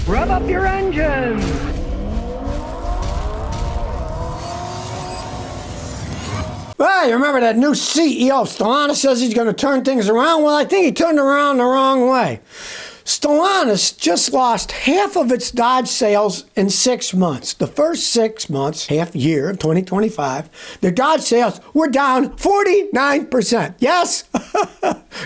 Rev up your engines! Well, you remember that new CEO of Stellantis says he's going to turn things around? Well, I think he turned around the wrong way. Stellantis just lost half of its Dodge sales in 6 months. The first 6 months, half year of 2025, their Dodge sales were down 49%. Yes?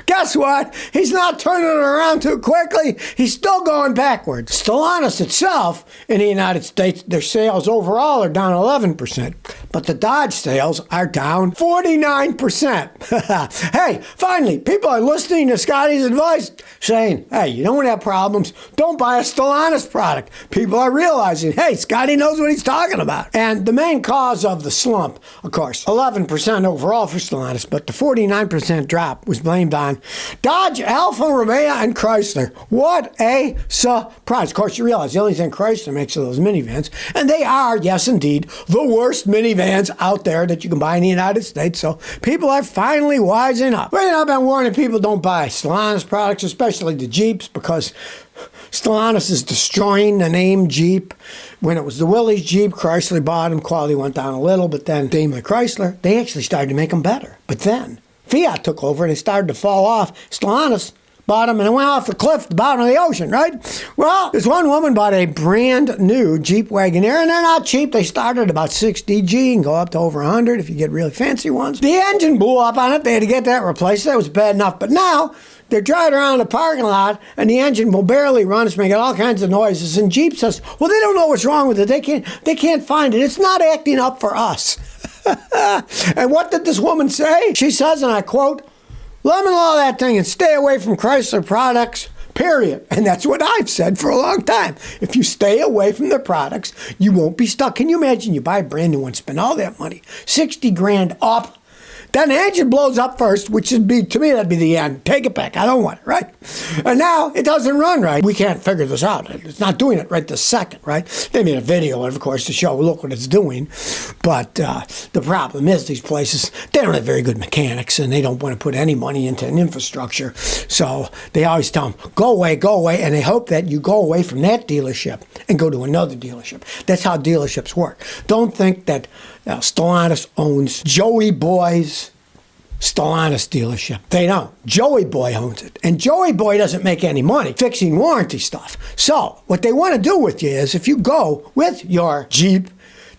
Guess what? He's not turning it around too quickly. He's still going backwards. Stellantis itself, in the United States, their sales overall are down 11%. But the Dodge sales are down 49%. Hey, finally, people are listening to Scotty's advice, saying, hey, you don't have problems, don't buy a Stellantis product. People are realizing, hey, Scotty knows what he's talking about. And the main cause of the slump, of course, 11% overall for Stellantis, but the 49% drop was blamed on Dodge, Alfa Romeo, and Chrysler. What a surprise. Of course, you realize the only thing Chrysler makes are those minivans, and they are, yes, indeed, the worst minivans out there that you can buy in the United States. So people are finally wising up. Well, I've been warning people don't buy Stellantis products, especially the Jeeps, because Stellantis is destroying the name Jeep. When it was the Willys Jeep, Chrysler bought them. Quality went down a little, but then Daimler Chrysler, they actually started to make them better. But then Fiat took over and they started to fall off. Stellantis bought them and it went off the cliff at the bottom of the ocean, right? Well, this one woman bought a brand new Jeep Wagoneer, and they're not cheap. They start at about 60G and go up to over 100 if you get really fancy ones. The engine blew up on it. They had to get that replaced. That was bad enough. But now they're driving around the parking lot and the engine will barely run. It's making all kinds of noises. And Jeep says, well, they don't know what's wrong with it. They can't find it. It's not acting up for us. And what did this woman say? She says, and I quote, lemon law that thing and stay away from Chrysler products, period. And that's what I've said for a long time. If you stay away from their products, you won't be stuck. Can you imagine you buy a brand new one, spend all that money, 60 grand up, then the engine blows up first, which would be, to me, that'd be the end. Take it back. I don't want it, right? And now it doesn't run right. We can't figure this out. It's not doing it right this second, right? They made a video, of course, to show, look what it's doing. But the problem is these places, they don't have very good mechanics, and they don't want to put any money into an infrastructure. So they always tell them, go away, and they hope that you go away from that dealership and go to another dealership. That's how dealerships work. Don't think that Stellantis owns Joey Boy's Stellantis dealership. They don't. Joey Boy owns it. And Joey Boy doesn't make any money fixing warranty stuff. So what they want to do with you is if you go with your Jeep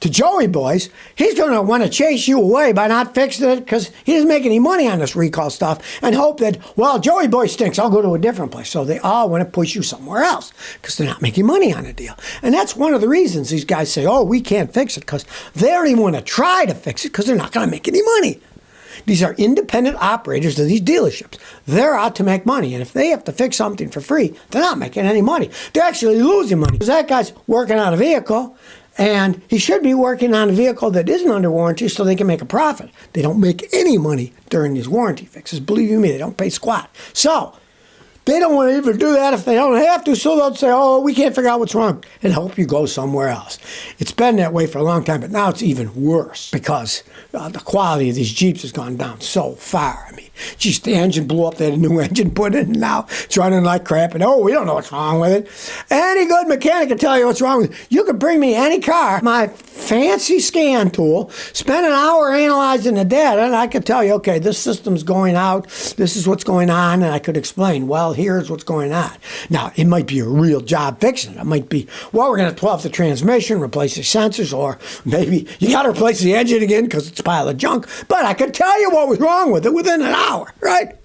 to Joey Boy's, he's going to want to chase you away by not fixing it because he doesn't make any money on this recall stuff and hope that, well, Joey Boy stinks, I'll go to a different place. So they all want to push you somewhere else because they're not making money on a deal. And that's one of the reasons these guys say, oh, we can't fix it, because they don't even want to try to fix it because they're not going to make any money. These are independent operators of these dealerships. They're out to make money. And if they have to fix something for free, they're not making any money. They're actually losing money because that guy's working on a vehicle, and he should be working on a vehicle that isn't under warranty so they can make a profit. They don't make any money during these warranty fixes. Believe you me, they don't pay squat. So they don't want to even do that if they don't have to, so they'll say, oh, we can't figure out what's wrong, and help you go somewhere else. It's been that way for a long time, but now it's even worse because the quality of these Jeeps has gone down so far. I mean, geez, the engine blew up. They had a new engine put in, and now it's running like crap, and oh, we don't know what's wrong with it. Any good mechanic can tell you what's wrong with it. You could bring me any car, my fancy scan tool, spend an hour analyzing the data, and I could tell you, okay, this system's going out, this is what's going on, and I could explain, well, here's what's going on. Now, it might be a real job fixing it. It might be, well, we're going to 12 the transmission, replace the sensors, or maybe you got to replace the engine again because it's a pile of junk. But I could tell you what was wrong with it within an hour, right?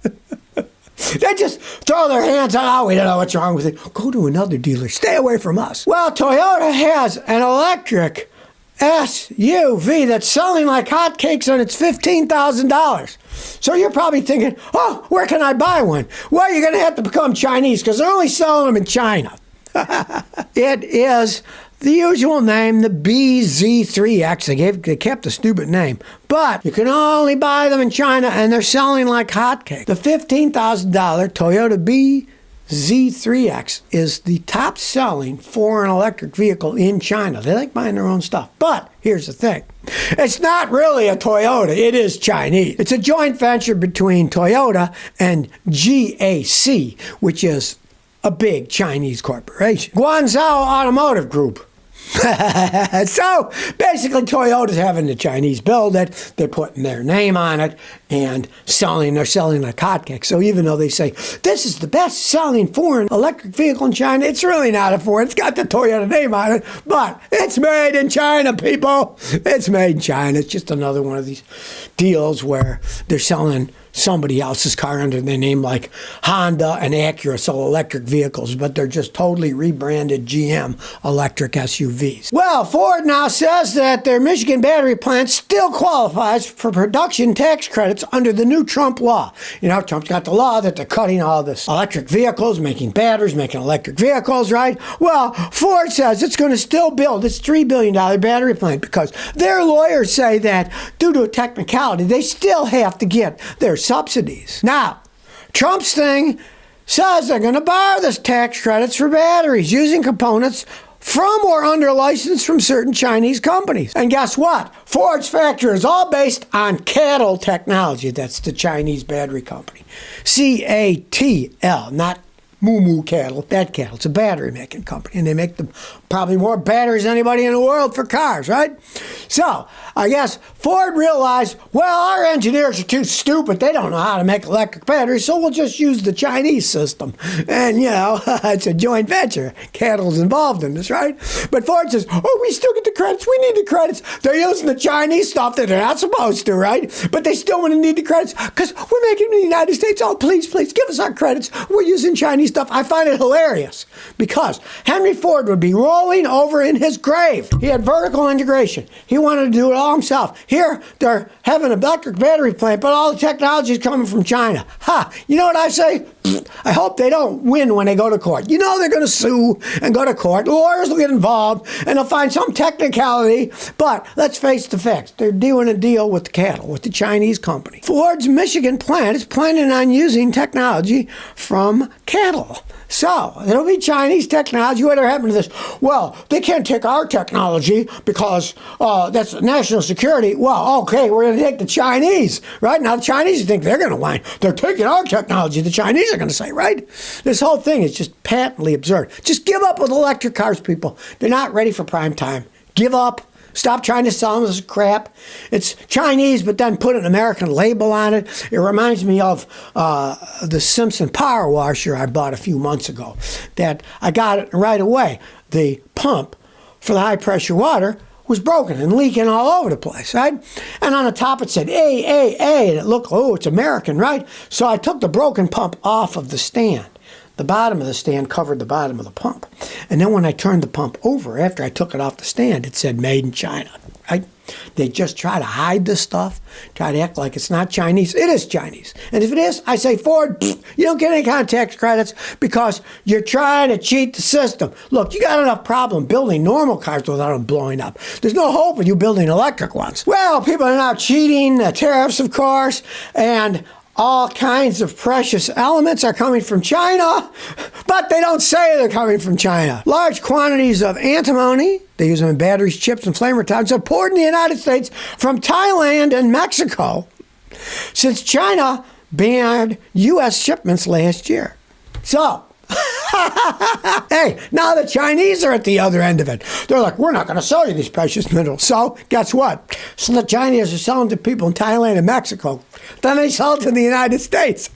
They just throw their hands out. Oh, we don't know what's wrong with it. Go to another dealer. Stay away from us. Well, Toyota has an electric SUV that's selling like hotcakes, and it's $15,000. So you're probably thinking, oh, where can I buy one? Well, you're going to have to become Chinese because they're only selling them in China. It is the usual name, the BZ3X. They kept the stupid name. But you can only buy them in China, and they're selling like hotcakes. The $15,000 Toyota BZ3X is the top-selling foreign electric vehicle in China. They like buying their own stuff. But here's the thing. It's not really a Toyota. It is Chinese. It's a joint venture between Toyota and GAC, which is a big Chinese corporation. Guangzhou Automotive Group. So basically Toyota's having the Chinese build it, they're putting their name on it and they're selling like hotcakes. So even though they say this is the best selling foreign electric vehicle in China, it's really not a foreign, it's got the Toyota name on it, but it's made in China, people. It's made in China. It's just another one of these deals where they're selling somebody else's car under their name, like Honda and Acura sell electric vehicles, but they're just totally rebranded GM electric SUVs. Well, Ford now says that their Michigan battery plant still qualifies for production tax credits under the new Trump law. You know, Trump's got the law that they're cutting all this electric vehicles, making batteries, making electric vehicles, right? Well, Ford says it's going to still build its $3 billion battery plant because their lawyers say that due to a technicality, they still have to get their subsidies. Now, Trump's thing says they're going to borrow this tax credits for batteries using components from or under license from certain Chinese companies. And guess what? Ford's factory is all based on CATL technology. That's the Chinese battery company. CATL, not Moo Moo Cattle, that cattle. It's a battery making company, and they make probably more batteries than anybody in the world for cars, right? So I guess Ford realized, well, our engineers are too stupid. They don't know how to make electric batteries, so we'll just use the Chinese system. And, you know, it's a joint venture. Cattle's involved in this, right? But Ford says, oh, we still get the credits. We need the credits. They're using the Chinese stuff that they're not supposed to, right? But they still want to need the credits because we're making them in the United States. Oh, please, please, give us our credits. We're using Chinese stuff. I find it hilarious because Henry Ford would be rolling over in his grave. He had vertical integration. He wanted to do it all himself. Here, they're having an electric battery plant, but all the technology is coming from China. Ha! You know what I say? I hope they don't win when they go to court. You know they're going to sue and go to court. Lawyers will get involved, and they'll find some technicality. But let's face the facts. They're doing a deal with the cattle, with the Chinese company. Ford's Michigan plant is planning on using technology from cattle. So, it'll be Chinese technology. Whatever happened to this? Well, they can't take our technology because that's national security. Well, okay, we're going to take the Chinese, right? Now, the Chinese think they're going to whine. They're taking our technology. The Chinese are going to say, right? This whole thing is just patently absurd. Just give up with electric cars, people. They're not ready for prime time. Give up. Stop trying to sell them this crap. It's Chinese, but then put an American label on it. It reminds me of the Simpson power washer I bought a few months ago. That I got it right away. The pump for the high pressure water was broken and leaking all over the place, right? And on the top it said A, and it looked, oh, it's American, right? So I took the broken pump off of the stand. The bottom of the stand covered the bottom of the pump. And then when I turned the pump over, after I took it off the stand, it said made in China, right? They just try to hide this stuff, try to act like it's not Chinese. It is Chinese. And if it is, I say, Ford, you don't get any kind of tax credits because you're trying to cheat the system. Look, you got enough problem building normal cars without them blowing up. There's no hope of you building electric ones. Well, people are now cheating, tariffs, of course, and all kinds of precious elements are coming from China, but they don't say they're coming from China. Large quantities of antimony, they use them in batteries, chips, and flame retardants, are poured in the United States from Thailand and Mexico since China banned U.S. shipments last year. So, hey, now the Chinese are at the other end of it. They're like, we're not going to sell you these precious minerals. So, guess what? So the Chinese are selling to people in Thailand and Mexico. Then they sell it to the United States.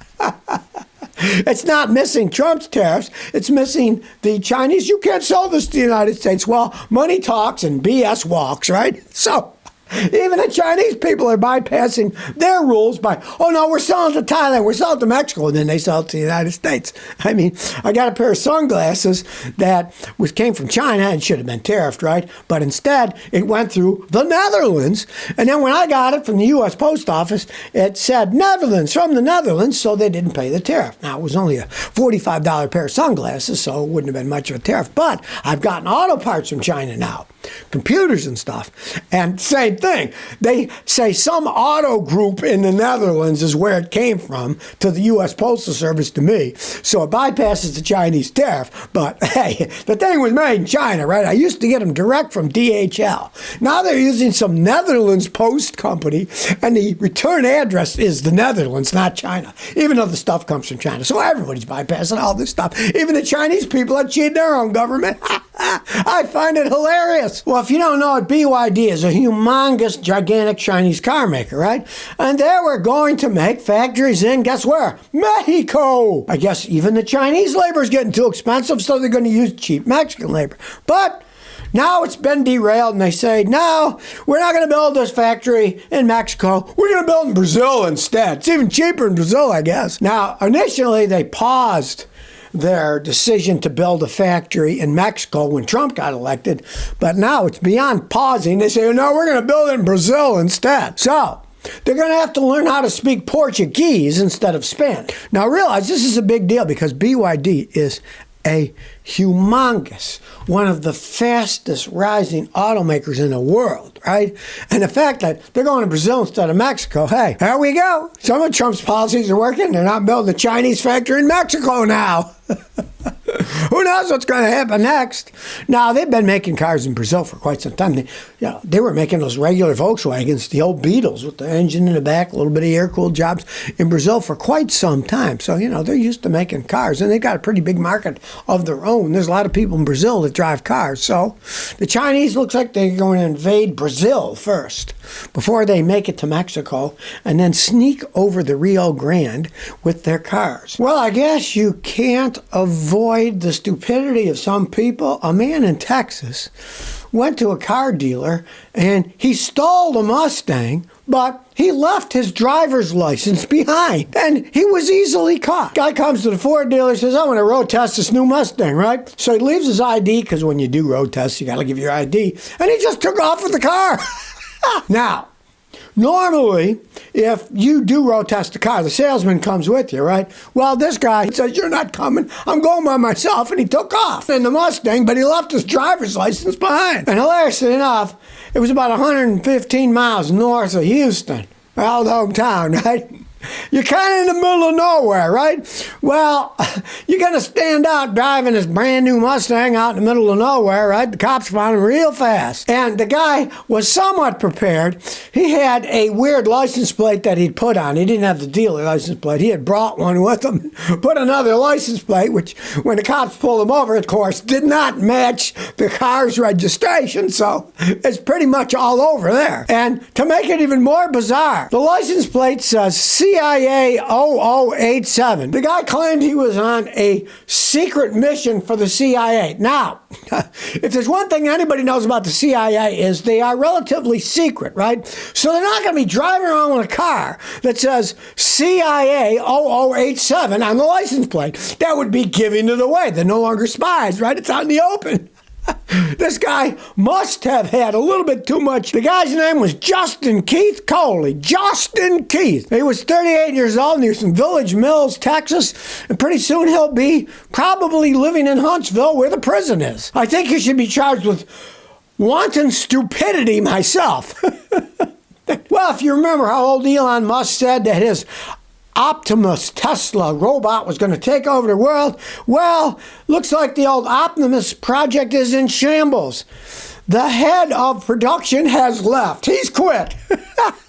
It's not missing Trump's tariffs. It's missing the Chinese. You can't sell this to the United States. Well, money talks and BS walks, right? So, even the Chinese people are bypassing their rules by, oh no, we're selling to Thailand, we're selling to Mexico, and then they sell it to the United States. I mean, I got a pair of sunglasses that came from China and should have been tariffed, right? But instead, it went through the Netherlands. And then when I got it from the U.S. Post Office, it said Netherlands, from the Netherlands, so they didn't pay the tariff. Now, it was only a $45 pair of sunglasses, so it wouldn't have been much of a tariff. But I've gotten auto parts from China now, computers and stuff. And same thing. thing. They say some auto group in the Netherlands is where it came from to the U.S. Postal Service to me. So it bypasses the Chinese tariff. But hey, the thing was made in China, right? I used to get them direct from DHL. Now they're using some Netherlands post company, and the return address is the Netherlands, not China, even though the stuff comes from China. So everybody's bypassing all this stuff. Even the Chinese people are cheating their own government. I find it hilarious. Well, if you don't know it, BYD is a humongous, gigantic Chinese car maker, right? And they were going to make factories in, guess where? Mexico. I guess even the Chinese labor is getting too expensive, so they're going to use cheap Mexican labor. But now it's been derailed, and they say, no, we're not going to build this factory in Mexico. We're going to build in Brazil instead. It's even cheaper in Brazil, I guess. Now, initially, they paused their decision to build a factory in Mexico when Trump got elected. But now it's beyond pausing. They say, no, we're going to build it in Brazil instead. So they're going to have to learn how to speak Portuguese instead of Spanish. Now realize this is a big deal because BYD is a humongous, one of the fastest rising automakers in the world, right? And the fact that they're going to Brazil instead of Mexico, hey, there we go. Some of Trump's policies are working. They're not building a Chinese factory in Mexico now. Who knows what's going to happen next? Now, they've been making cars in Brazil for quite some time. They were making those regular Volkswagens, the old Beetles with the engine in the back, a little bit of air-cooled jobs in Brazil for quite some time. So, they're used to making cars, and they've got a pretty big market of their own. There's a lot of people in Brazil that drive cars. So the Chinese looks like they're going to invade Brazil first before they make it to Mexico and then sneak over the Rio Grande with their cars. Well, I guess you can't avoid the stupidity of some people. A man in Texas went to a car dealer and he stole a Mustang, but he left his driver's license behind, and he was easily caught. Guy comes to the Ford dealer, says, I want to road test this new Mustang, right? So he leaves his ID, because when you do road tests, you got to give your ID, and he just took off with the car. Now, normally, if you do road test a car, the salesman comes with you, right? Well, this guy says, you're not coming. I'm going by myself. And he took off in the Mustang, but he left his driver's license behind. And hilariously enough, it was about 115 miles north of Houston, our old hometown, right? You're kind of in the middle of nowhere, right? Well, you're going to stand out driving this brand new Mustang out in the middle of nowhere, right? The cops found him real fast. And the guy was somewhat prepared. He had a weird license plate that he'd put on. He didn't have the dealer license plate. He had brought one with him, put another license plate, which when the cops pulled him over, of course, did not match the car's registration. So it's pretty much all over there. And to make it even more bizarre, the license plate says CIA 0087. The guy claimed he was on a secret mission for the CIA. Now, if there's one thing anybody knows about the CIA is they are relatively secret, right? So they're not going to be driving around with a car that says CIA 0087 on the license plate. That would be giving it away. They're no longer spies, right? It's out in the open. This guy must have had a little bit too much. The guy's name was Justin Keith Coley. Justin Keith. He was 38 years old, and he was from Village Mills, Texas. And pretty soon he'll be probably living in Huntsville where the prison is. I think he should be charged with wanton stupidity myself. Well, if you remember how old Elon Musk said that his Optimus Tesla robot was going to take over the world, well, looks like the old Optimus project is in shambles. The head of production has left. He's quit.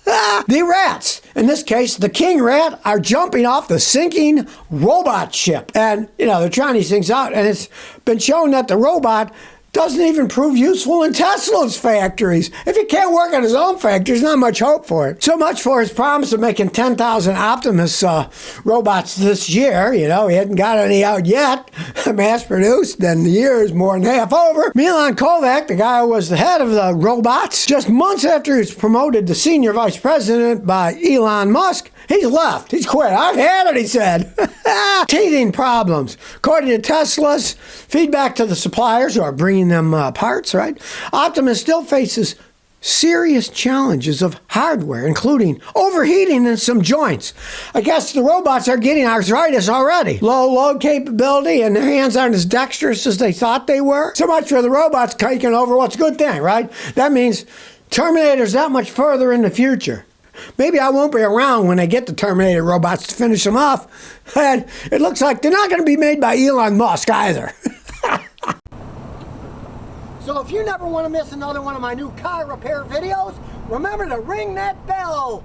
The rats, in this case, the king rat, are jumping off the sinking robot ship. And, they're trying these things out, and it's been shown that the robot doesn't even prove useful in Tesla's factories. If he can't work at his own factory, there's not much hope for it. So much for his promise of making 10,000 Optimus robots this year. He hadn't got any out yet, mass-produced, and the year is more than half over. Milan Kovac, the guy who was the head of the robots, just months after he was promoted to senior vice president by Elon Musk, he's left. He's quit. I've had it, he said. Teething problems. According to Tesla's feedback to the suppliers who are bringing them parts, right? Optimus still faces serious challenges of hardware, including overheating in some joints. I guess the robots are getting arthritis already. Low load capability, and their hands aren't as dexterous as they thought they were. So much for the robots taking over what's a good thing, right? That means Terminator's that much further in the future. Maybe I won't be around when they get the Terminator robots to finish them off. And it looks like they're not going to be made by Elon Musk either. So if you never want to miss another one of my new car repair videos, remember to ring that bell.